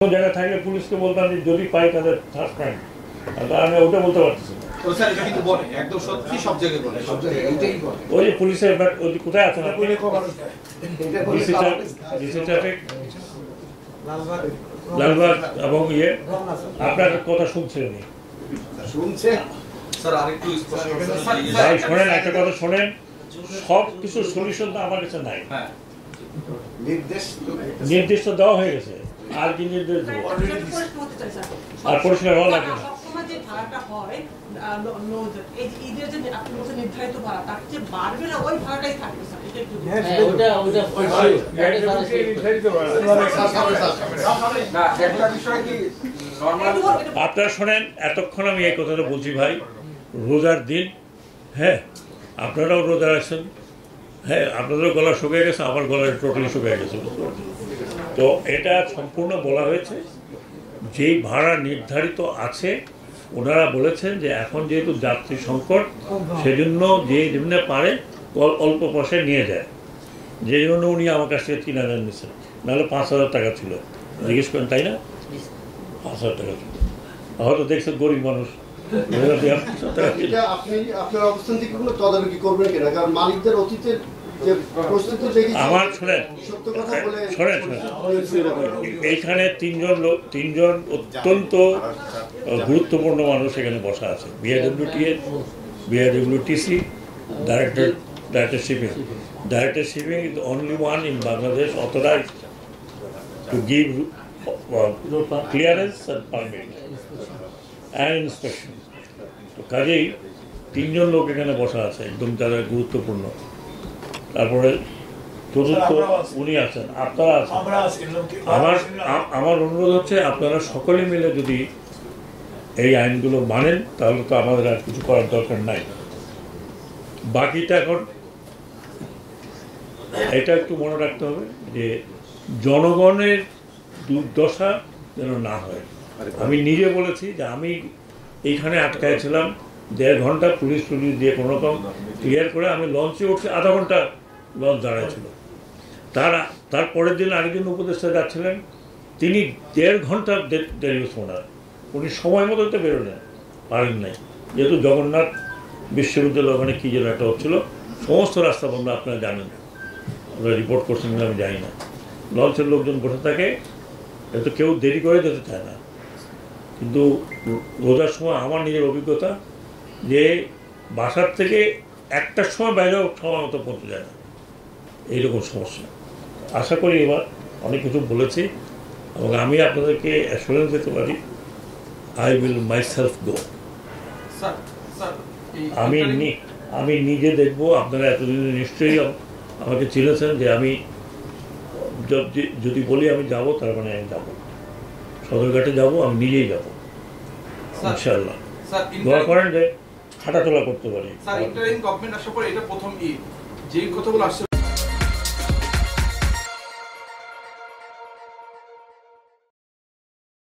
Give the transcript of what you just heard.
জায়গায় থাকলে পুলিশকে বলতাম যে যদি পাই তাদের সাসপেন্ড, আমি ওটা বলতে পারতেছি না। ওই যে পুলিশের কোথায় আছেন লালবাগ এবং ইয়ে আপনার কথা শুনছেন ভাই, শোনেন একটা কথা শোনেন, সব কিছু সলিউশন তো আমার কাছে নাই। নির্দেশ তো দেওয়া হয়ে গেছে, আর কি নির্দেশ দেবো? আর পরিষ্কার হওয়া লাগবে না। আপনারা শোনেন, এতক্ষণ আমি এই কথাটা বলছি ভাই, রোজার দিন, হ্যাঁ আপনারাও রোজা রাখছেন, হ্যাঁ আপনাদেরও গলা শুকিয়ে গেছে, আমার গলা টোটালি শুকিয়ে গেছে। তো এটা সম্পূর্ণ বলা হয়েছে, যেই ভাড়া নির্ধারিত আছে ওনারা বলেছেন যে এখন যেহেতু যাত্রী সংকট, সেজন্য যে যেমনি পারে অল্প পয়সায় নিয়ে যায়, যে জন্য উনি আমার কাছ থেকে 3000 নিচ্ছেন, নাহলে 5000 টাকা ছিল। জিজ্ঞেস করেন, তাই না? 5000 টাকা ছিল, হয়তো দেখছেন গরিব মানুষ। আমার শোনেন, এইখানে তিনজন অত্যন্ত গুরুত্বপূর্ণ মানুষ এখানে বসা আছে। BIWTC Director Shipping. Director Shipping is the only one in Bangladesh authorized to give clearance and permit and inspection. তো কাজেই তিনজন লোক এখানে বসা আছে, একদম যারা গুরুত্বপূর্ণ। তারপরে চতুর্থ উনি আছেন, আপনারা আছেন। আমার অনুরোধ হচ্ছে আপনারা সকলে মিলে যদি এই আইনগুলো মানেন, তাহলে তো আমাদের আর কিছু করার দরকার নাই। বাকিটা এখন এটা একটু মনে রাখতে হবে যে জনগণের দুর্দশা যেন না হয়। আমি নিজে বলেছি যে আমি এইখানে আটকায় ছিলাম 1.5 ঘন্টা, পুলিশ দিয়ে কোনো রকম ক্লিয়ার করে আমি লঞ্চে উঠছি, আধা ঘন্টা লঞ্চ দাঁড়াচ্ছিল। তার পরের দিন আরেকজন উপদেষ্টা যাচ্ছিলেন, তিনি 1.5 ঘন্টা দেরি হচ্ছে ওনার, উনি সময় মতো তো বেরোলেন, পারেন নাই, যেহেতু জগন্নাথ বিশ্ববিদ্যালয় ওখানে কী যেন একটা হচ্ছিল, সমস্ত রাস্তা বন্ধ, আপনারা জানেন, আপনারা রিপোর্ট করছেন কিনা আমি জানি না। লঞ্চের লোকজন বসে থাকে, এত কেউ দেরি করে যেতে চায় না। কিন্তু রোজার সময় আমার নিজের অভিজ্ঞতা যে বাসার থেকে 1টার সময় বাইরেও সময় মতো পৌঁছে যায় না, এইরকম সমস্যা। আশা করি এবার অনেক কিছু বলেছি এবং আমি আপনাদেরকে অ্যাসুরেন্স দিতে পারি, আই উইল মাইসেলফ গো। আমি নিজে দেখব। আপনারা এতদিন নিশ্চয়ই আমাকে চিনেছেন যে আমি যদি বলি আমি যাব, তার মানে আমি যাবো, সদরঘাটে যাব, আমি নিজেই যাব ইনশাআল্লাহ। দোয়া করেন যে হাঁটাচলা করতে পারি। স্যার, ইন্টারিম গভর্নমেন্ট আসার পর এটা প্রথম যে কথাগুলো আসছে